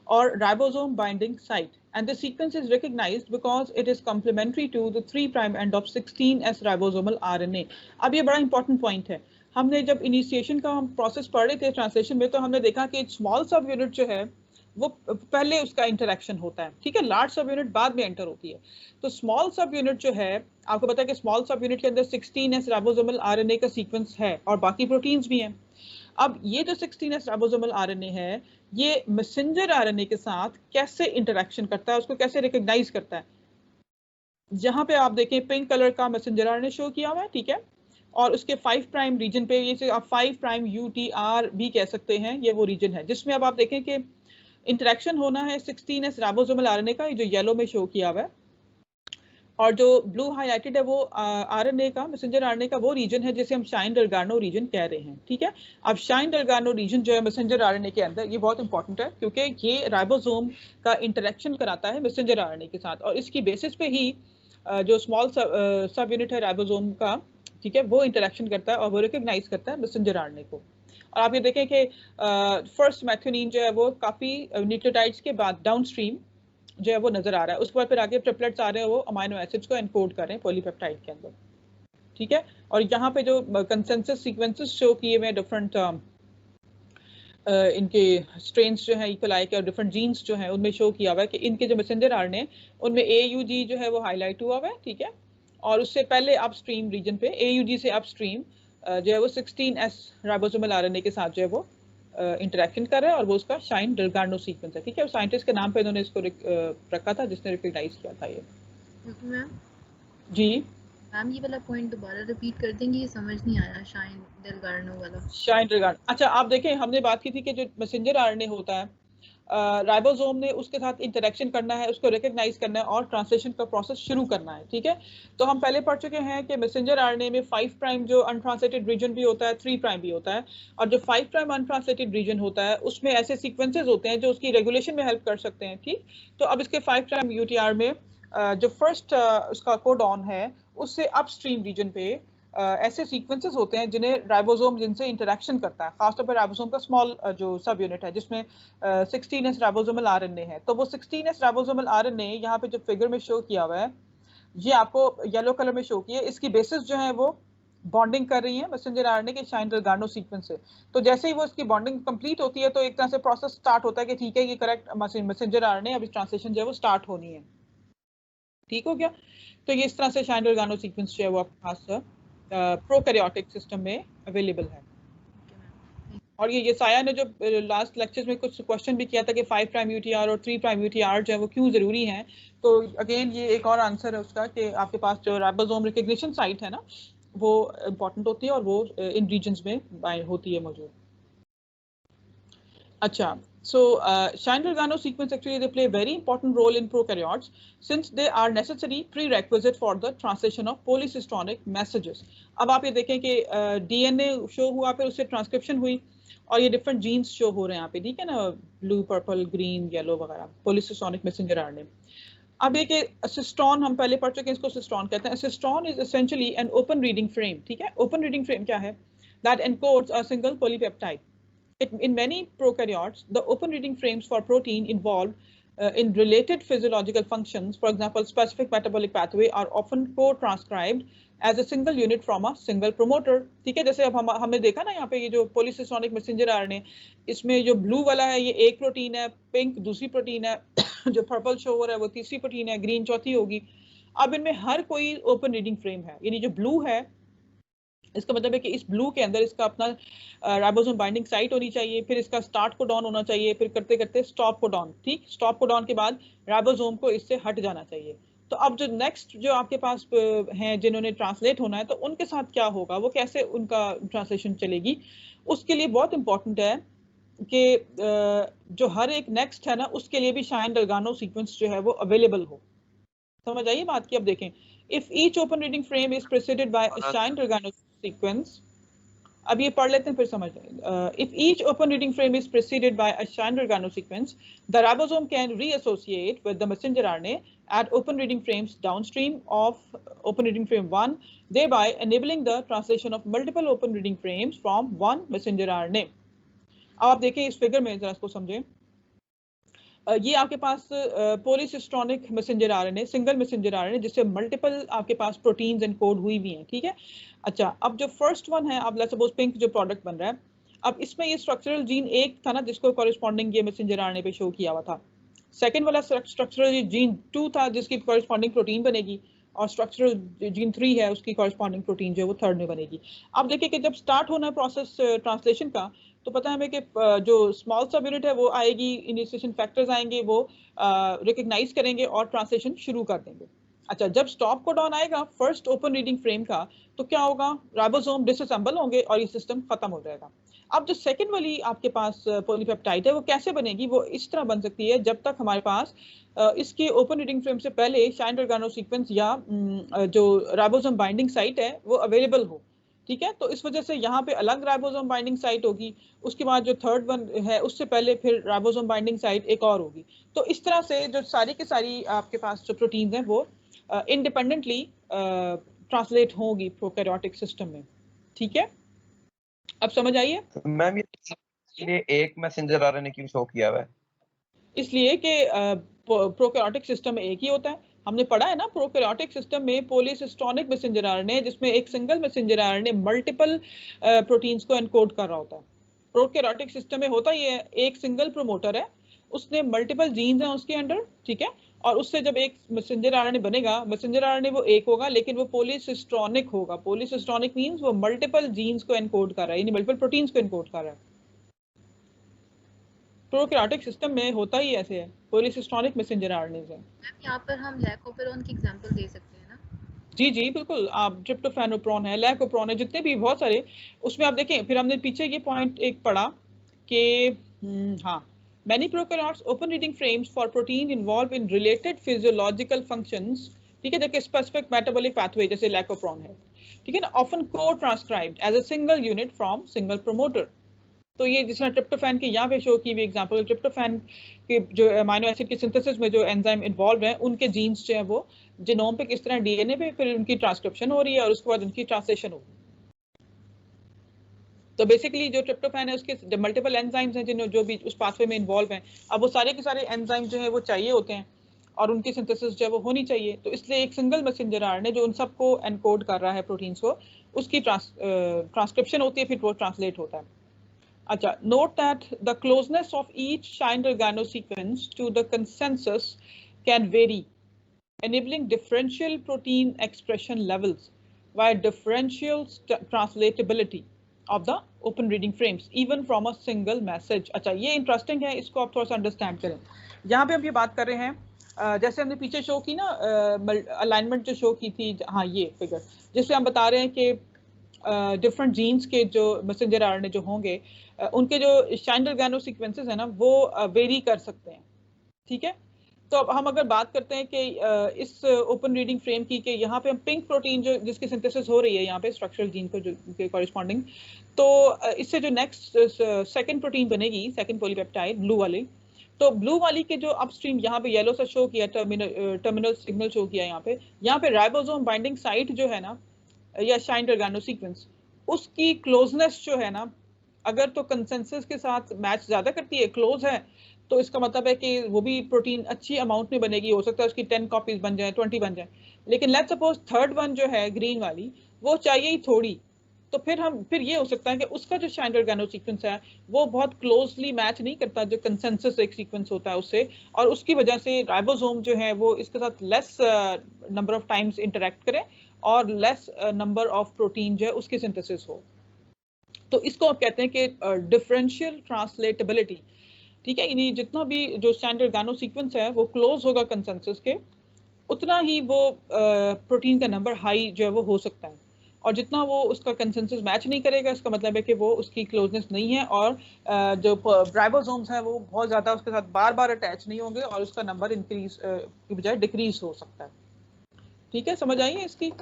or ribosome binding site, and the sequence is recognized because it is complementary to the 3' end of 16S ribosomal RNA. अब ये बड़ा important point है। हमने जब initiation का हम process पढ़ रहे थे translation में, तो हमने देखा कि small sub unit जो है वो पहले उसका इंटरेक्शन होता है, ठीक है। लार्ज सब यूनिट बाद में एंटर होती है। तो स्मॉल सब यूनिट जो है, आपको पता है कि स्मॉल सब यूनिट के अंदर 16S राइबोसोमल आरएनए का सीक्वेंस है और बाकी प्रोटीन्स भी हैं। अब ये जो 16S राइबोसोमल आरएनए है, ये मैसेंजर आरएनए के साथ कैसे इंटरेक्शन करता है, उसको कैसे रिकॉग्नाइज करता है। जहां पे आप देखें पिंक कलर का मैसेंजर आरएनए शो किया हुआ है, ठीक है। और उसके 5' रीजन पे, ये आप 5' UTR भी कह सकते हैं, ये वो रीजन है जिसमें अब आप देखें कि इंटरेक्शन होना है 16S राइबोसोमल आरएनए का, जो येलो में शो किया हुआ है, और जो ब्लू हाईलाइटेड है वो आरएनए का, मैसेंजर आरएनए का वो रीजन है जिसे हम शाइन-डेल्गाडो रीजन कह रहे हैं, ठीक है। अब शाइन-डेल्गाडो रीजन जो है मैसेंजर आरएनए के अंदर, ये बहुत इंपॉर्टेंट है क्योंकि ये राइबोसोम का इंटरेक्शन कराता है मैसेंजर आरएनए के साथ, और इसकी बेसिस पे ही जो स्मॉल सब यूनिट है राइबोसोम का, ठीक है, वो इंटरेक्शन करता है और वो रिकॉग्नाइज करता है मैसेंजर आरएनए को। और आप ये देखें कि फर्स्ट मैथ्योनीन जो है वो काफ़ी न्यूक्लियोटाइड्स के बाद डाउनस्ट्रीम जो है वो नजर आ रहा है। उसके बाद फिर आगे ट्रिपलेट्स आ रहे हैं, वो अमाइनो एसिड्स को एनकोड कर रहे हैं पॉलीपेप्टाइड के अंदर, ठीक है। और यहाँ पे जो कंसेंसस सीक्वेंसेस शो किए हुए डिफरेंट इनके स्ट्रेन्स जो है इकोलाई के और डिफरेंट जीन्स जो है उनमें शो किया हुआ है कि इनके जो मैसेंजर आरएनए उनमें AUG जो है वो हाईलाइट हुआ हुआ है, ठीक है। और उससे पहले अपस्ट्रीम रीजन पे AUG से अपस्ट्रीम जो है वो 16S राइबोसोमल आरएनए के साथ जो है वो इंटरेक्शन कर रहा है, और वो उसका शाइन-डेल्गाडो सीक्वेंस है, ठीक है। साइंटिस्ट के नाम पे इन्होंने इसको रखा था जिसने रिकॉग्नाइज किया था ये। मैम जी मैम, ये वाला पॉइंट दोबारा रिपीट कर देंगे, ये समझ नहीं आया शाइन-डेल्गाडो वाला। शाइन-डेल्गाडो, अच्छा आप देखें, हमने बात की थी कि जो मैसेंजर आरएनए होता है, राइबोसोम ने उसके साथ इंटरेक्शन करना है, उसको रिकॉग्नाइज करना है और ट्रांसलेशन का प्रोसेस शुरू करना है, ठीक है। तो हम पहले पढ़ चुके हैं कि मैसेंजर आरएनए में 5' जो अनट्रांसलेटेड रीजन भी होता है, 3' भी होता है, और जो 5' अनट्रांसलेटेड रीजन होता है उसमें ऐसे सीक्वेंसेस होते हैं जो उसकी रेगुलेशन में हेल्प कर सकते हैं, ठीक। तो अब इसके 5' UTR में जो फर्स्ट उसका कोडॉन है उससे अपस्ट्रीम रीजन पे ऐसे सीक्वेंसेस होते हैं जिन्हें राइबोसोम जिनसे इंटरेक्शन करता है, खासतौर पर राइबोसोम का स्मॉल जो सब यूनिट है जिसमें 16S राइबोसोमल आरएनए है। तो वो 16S राइबोसोमल आरएनए यहाँ पे जो फिगर में शो किया हुआ है, ये आपको येलो कलर में शो किया है, इसकी बेसिस जो है वो बॉन्डिंग कर रही है मैसेंजर आरएनए के शाइन-डेल्गाडो सीक्वेंस से। तो जैसे ही वो इसकी बॉन्डिंग कंप्लीट होती है तो एक तरह से प्रोसेस स्टार्ट होता है कि ठीक है ये करेक्ट मैसेंजर आरएनए, अब इस ट्रांसलेशन जो है वो स्टार्ट होनी है, ठीक हो गया। तो ये इस तरह से शाइन-डेल्गाडो सीक्वेंस जो है वो आपके पास प्रोकैरियोटिक सिस्टम में अवेलेबल है। और ये साया ने जो लास्ट लेक्चर में कुछ क्वेश्चन भी किया था कि 5' UTR और 3' UTR जो है वो क्यों जरूरी हैं, तो अगेन ये एक और आंसर है उसका कि आपके पास जो राइबोसोम रिकॉग्निशन साइट है ना वो इम्पोर्टेंट होती है और वो इन रीजन्स में होती है मौजूद। अच्छा, So Shine-Delgado sequence actually they play a very important role in prokaryotes since they are necessary prerequisite for the translation of polycystonic messages. अब आप ये देखें कि DNA शो हुआ फिर उससे ट्रांसक्रिप्शन हुई और ये डिफरेंट जीन्स शो हो रहे हैं यहाँ पे, ठीक है ना, ब्लू, पर्पल, ग्रीन, येलो वगैरह, पोलिसिस्टोनिक मैसेंजर आरएनए। अब ये कि सिस्टोन हम पहले पढ़ चुके हैं, इसको सिस्टोन कहते हैं। Cistron is essentially an open reading frame, ठीक है। ओपन रीडिंग फ्रेम क्या है? That encodes a single polypeptide. In many prokaryotes, the open reading frames for protein involved in related physiological functions, for example, specific metabolic pathway, are often co-transcribed as a single unit from a single promoter, ठीक है। जैसे अब हमने देखा ना यहाँ पे ये जो पोलिसिस्टोनिक मैसेंजर आरएनए, इसमें जो ब्लू वाला है ये एक प्रोटीन है, पिंक दूसरी प्रोटीन है, जो पर्पल शो हो रहा है वो तीसरी प्रोटीन है, ग्रीन चौथी होगी। अब इनमें हर कोई ओपन रीडिंग फ्रेम है, यानी जो ब्लू है इसका मतलब है कि इस ब्लू के अंदर इसका अपना राइबोसोम बाइंडिंग साइट होनी चाहिए, फिर इसका स्टार्ट कोडॉन होना चाहिए, फिर करते करते स्टॉप कोडॉन, ठीक। स्टॉप कोडॉन के बाद राइबोसोम को इससे हट जाना चाहिए। तो अब जो नेक्स्ट जो आपके पास हैं जिन्होंने ट्रांसलेट होना है, तो उनके साथ क्या होगा, वो कैसे उनका ट्रांसलेशन चलेगी, उसके लिए बहुत इंपॉर्टेंट है कि जो हर एक नेक्स्ट है ना उसके लिए भी शाइन-डेल्गानो सीक्वेंस जो है वो अवेलेबल हो। समझ आइए बात की। अब देखें, if each open reading frame is preceded by a Shine Dalgarno sequence, अब ये पढ़ लेते हैं फिर समझ लेंगे। If each open reading frame is preceded by a Shine-Delgado sequence, the ribosome can reassociate with the messenger RNA at open reading frames downstream of open reading frame 1, thereby enabling the translation of multiple open reading frames from one messenger RNA. अब आप देखें इस फिगर में, जरा इसको समझें। ये आपके पास polycistronic messenger RNA, single messenger RNA, जिससे मल्टीपल आपके पास प्रोटीन्स एनकोड हुई हुई हैं, ठीक है। अच्छा, अब जो फर्स्ट वन है, अब लेट्स सपोज पिंक जो प्रोडक्ट बन रहा है, अब इसमें ये स्ट्रक्चरल जीन एक था ना जिसको कॉरेस्पॉन्डिंग ये मैसेंजर आरएनए पे शो किया हुआ था। सेकंड वाला स्ट्रक्चरल जीन 2 था जिसकी कॉरेस्पॉन्डिंग प्रोटीन बनेगी, और स्ट्रक्चरल जीन 3 है उसकी कॉरेस्पॉन्डिंग प्रोटीन जो है वो थर्ड में बनेगी। अब देखिए कि जब स्टार्ट होना है प्रोसेस ट्रांसलेशन का, तो पता है हमें कि जो स्मॉल सब यूनिट है वो आएगी, इनिशिएशन फैक्टर्स आएंगे, वो रिकग्नाइज करेंगे और ट्रांसलेशन शुरू कर देंगे। अच्छा, जब स्टॉप कोडॉन आएगा फर्स्ट ओपन रीडिंग फ्रेम का, तो क्या होगा, राइबोसोम डिसअसेंबल होंगे और ये सिस्टम खत्म हो जाएगा। अब जो सेकंड वाली आपके पास पॉलीपेप्टाइड है वो कैसे बनेगी, वो इस तरह बन सकती है जब तक हमारे पास इसके ओपन रीडिंग फ्रेम से पहले शाइन-डेल्गानो सीक्वेंस या जो राइबोसोम बाइंडिंग साइट है वो अवेलेबल हो, ठीक है। तो इस वजह से यहाँ पे अलग राइबोसोम बाइंडिंग साइट होगी, उसके बाद जो थर्ड वन है उससे पहले फिर राइबोसोम बाइंडिंग साइट एक और होगी। तो इस तरह से जो सारी की सारी आपके पास जो प्रोटीन्स हैं वो इंडिपेंडेंटली ट्रांसलेट होगी प्रोकैरियोटिक सिस्टम में, ठीक है। अब समझ आइए मैम, ये एक मैसेंजर आरएनए क्यों शो किया हुआ है? इसलिए कि प्रोकैरियोटिक सिस्टम में एक ही होता है। हमने पढ़ा है ना, प्रोकैरियोटिक सिस्टम में पोलिसिस्टोनिक मैसेंजर आरएनए, जिसमें एक single messenger RNA multiple proteins को एनकोड कर रहा होता है। प्रोकैरियोटिक सिस्टम में होता ये है, एक सिंगल प्रोमोटर है, उसने मल्टीपल जीन्स हैं उसके अंडर, ठीक है, और उससे जब एक मैसेंजर आरएनए बनेगा, मैसेंजर आरएनए वो एक होगा लेकिन वो पोलिसिस्टोनिक होगा। पोलिसिस्टोनिक मींस वो मल्टीपल जीन्स को एनकोड कर रहा है, यानी मल्टीपल प्रोटीन्स को एनकोड कर रहा है। प्रोकैरियोटिक सिस्टम में होता ही ऐसे है, पोलिसिस्टोनिक मैसेंजर आरएनएज है। मैम यहाँ पर हम लैकोपेरोन की एग्जांपल दे सकते हैं ना? जी जी बिल्कुल, आप ट्रिप्टोफैनोप्रोन है, लैकोप्रोन है, जितने भी बहुत सारे, उसमें आप देखें। फिर हमने पीछे ये पॉइंट एक पढ़ा कि हाँ, many prokaryotes open reading frames for protein involved in related physiological functions, ठीक है, जबकि specific metabolic pathway जैसे लैकोप्रोन है, ठीक है ना, often co-transcribed as a single unit from single promoter। तो ये जिसमें ट्रिप्टोफैन की यहाँ पे शो की हुई एग्जांपल, ट्रिप्टोफैन के जो अमीनो एसिड की सिंथेसिस में जो एंजाइम इन्वॉल्व है, उनके जीन्स जो है वो जीनोम पे किस तरह डीएनए पे फिर उनकी ट्रांसक्रिप्शन हो रही है और उसके बाद उनकी ट्रांसलेशन होगी। तो बेसिकली जो ट्रिप्टोफैन है उसके मल्टीपल एंजाइम्स हैं जिन्होंने जो भी उस पाथवे में इन्वॉल्व हैं, अब वो सारे के सारे एंजाइम जो है वो चाहिए होते हैं और उनकी सिंथेसिस जो है वो होनी चाहिए। तो इसलिए एक सिंगल मैसेंजर आरएनए जो उन सबको एनकोड कर रहा है प्रोटीन्स को, उसकी ट्रांसक्रिप्शन होती है, फिर वो ट्रांसलेट होता है। अच्छा, note that the closeness of each Shine-Delgado sequence to the consensus can vary, enabling differential protein expression levels via differential translatability of the open reading frames, even from a single message। अच्छा, ये इंटरेस्टिंग है, इसको आप थोड़ा सा अंडरस्टैंड करें। यहाँ पे हम ये बात कर रहे हैं, जैसे हमने पीछे शो की ना अलाइनमेंट जो शो की थी, हाँ ये फिगर जिससे हम बता रहे हैं कि डिफरेंट जीन्स के जो मैसेंजर आरएनए जो होंगे उनके जो स्ट्रैंड ऑर्गेनो सीक्वेंसेस है ना वो वेरी कर सकते हैं। ठीक है, तो अब हम अगर बात करते हैं कि इस ओपन रीडिंग फ्रेम की कि यहाँ पे हम पिंक प्रोटीन जो जिसकी सिंथेसिस हो रही है यहाँ पे स्ट्रक्चरल जीन को जो के कॉरेस्पॉन्डिंग, तो इससे जो नेक्स्ट सेकंड प्रोटीन बनेगी, सेकंड पॉलीपेप्टाइड ब्लू वाली, तो ब्लू वाली के जो अपस्ट्रीम यहाँ पे येलो सा शो किया, टर्मिनल सिग्नल शो किया यहाँ पे राइबोसोम बाइंडिंग साइट जो है ना या स्ट्रैंड ऑर्गेनो सीक्वेंस, उसकी क्लोजनेस जो है ना अगर तो कंसेंसस के साथ मैच ज्यादा करती है, क्लोज है, तो इसका मतलब है कि वो भी प्रोटीन अच्छी अमाउंट में बनेगी, हो सकता है उसकी 10 कॉपीज बन जाए, 20 बन जाए। लेकिन लेट्स सपोज थर्ड वन जो है ग्रीन वाली वो चाहिए ही थोड़ी, तो फिर ये हो सकता है कि उसका जो स्ट्रैंड ऑर्गेनो सीक्वेंस है वो बहुत क्लोजली मैच नहीं करता जो कंसेंसस एक सीक्वेंस होता है उससे, और उसकी वजह से राइबोसोम जो है वो इसके साथ less number of times interact करे और लेस नंबर ऑफ प्रोटीन जो है उसकी सिंथेसिस हो। तो इसको आप कहते हैं कि डिफरेंशियल ट्रांसलेटेबिलिटी। ठीक है, यानी जितना भी जो स्ट्रैंड ऑर्गेनो सीक्वेंस है वो क्लोज होगा कंसेंसस के, उतना ही वो प्रोटीन का नंबर हाई जो है वो हो सकता है, और जितना वो उसका कंसेंसस मैच नहीं करेगा इसका मतलब है कि वो उसकी क्लोजनेस नहीं है, और जो राइबोसोम्स हैं वो बहुत ज़्यादा उसके साथ बार बार अटैच नहीं होंगे और उसका नंबर इंक्रीज की बजाय डिक्रीज हो सकता है। ठीक है, समझ आई है इसकी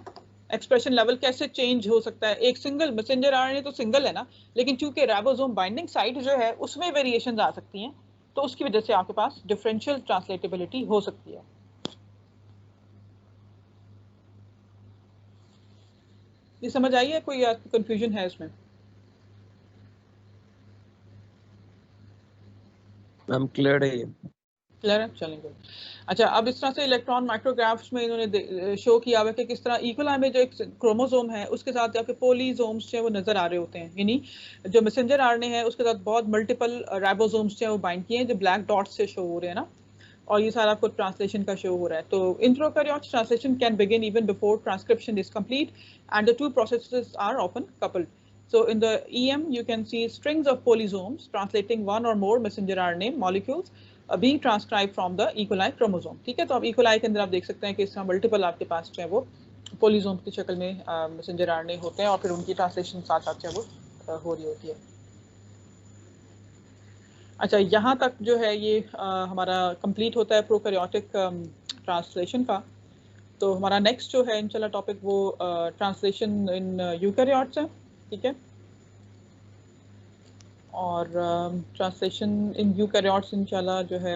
एक्सप्रेशन लेवल कैसे चेंज हो सकता है। एक सिंगल मैसेंजर आरएनए तो सिंगल है ना, लेकिन चूंकि राइबोसोम बाइंडिंग साइट जो है उसमें वेरिएशंस आ सकती हैं, तो उसकी वजह से आपके पास डिफरेंशियल ट्रांसलेटेबिलिटी हो सकती है। ये समझ आई है, कोई कंफ्यूजन है इसमें? मैम क्लियर है ये। क्लियर है, चलेंगे। अच्छा, अब इस तरह से इलेक्ट्रॉन माइक्रोग्राफ्स में इन्होंने शो किया हुआ है कि किस तरह इकोलाई में जो एक क्रोमोसोम है उसके साथ जाके पोलीसोम्स जो है वो नजर आ रहे होते हैं, यानी जो मैसेंजर आरएनए है उसके साथ बहुत मल्टीपल राइबोसोम्स जो है वो बाइंड किए हैं जो ब्लैक डॉट्स से शो हो रहे हैं ना, और ये सारा आपको ट्रांसलेशन का शो हो रहा है। तो in prokaryotes translation can begin even before transcription is complete and the two processes are often coupled. So in the EM you can see strings of polysomes translating one or more messenger RNA molecules being transcribed from the E. coli chromosome. ठीक है, तो अब E. coli के अंदर आप देख सकते हैं कि इसमें मल्टीपल आपके पास जो है वो पोलीसोम की शक्ल में मैसेंजर आरएनए होते हैं और फिर उनकी ट्रांसलेशन साथ साथ जो है वो हो रही होती है। अच्छा, यहाँ तक जो है ये हमारा कंप्लीट होता है प्रोकैरियोटिक ट्रांसलेशन का। तो हमारा नेक्स्ट जो है इंशाल्लाह टॉपिक वो ट्रांसलेशन इन यूकैरियोट्स है। ठीक है, और ट्रांसलेशन इन यूकैरियोट्स इंशाल्लाह जो है